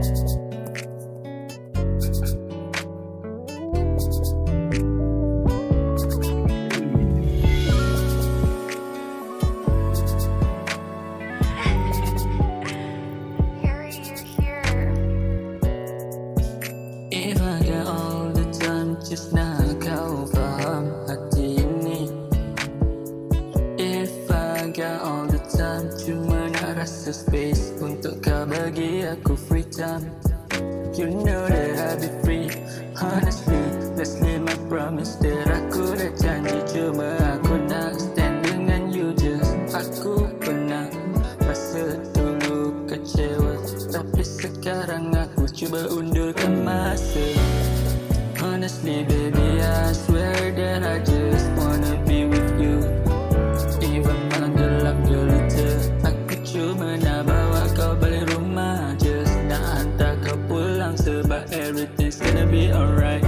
If I got all the time, just nak kau faham hati ini. If I got all the time, cuma nak rasa space untuk kau bagi aku free time. You know that I'll be free, honestly, let's live my promise that aku dah janji. Cuma aku nak stand dengan you just. Aku pernah rasa dulu kecewa, tapi sekarang aku cuba undurkan masa. Honestly baby, I swear that I just wanna be with you. Even malam gelap gelita, aku cuma nak bawa kau balik rumah. Just nak hantar kau pulang sebab everything's gonna be alright.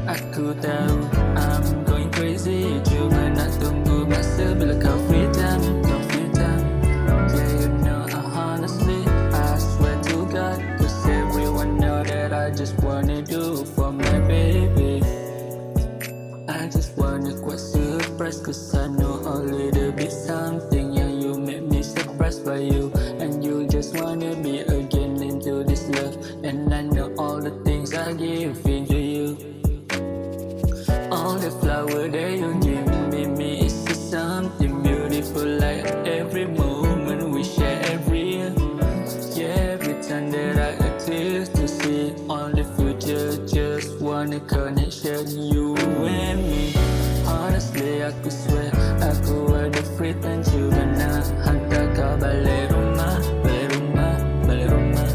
Aku tahu I'm going crazy, cuma nak tunggu masa bila kau free time, kau free time. Yeah, you know honestly, I swear to God, cause everyone know that I just wanna do for my baby. I just wanna quite surprised, cause I know a little bit something. Yeah, you make me surprised by you, and you just wanna be again into this love. And I know all the things I give into you. All the flower that you give me is just something beautiful. Like every moment we share every year. Yeah, every time that I exist to see on the future, just want a connection, you and me. Honestly, aku swear aku ada free time, cuma nak hantar kau balik rumah, balik rumah, balik rumah.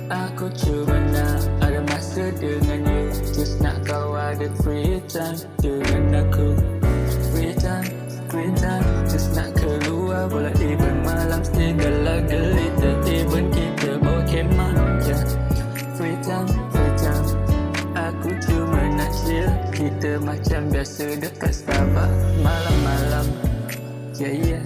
Aku cuma nak ada masa dengan you, just nak kau ada free time dengan aku. Free time, free time, just nak keluar bola even malam stay gelap-gelita, even kita bawa kemah. Yeah, free time, free time. Aku cuma nak chill, kita macam biasa dekat Starbucks malam-malam. Yeah, yeah.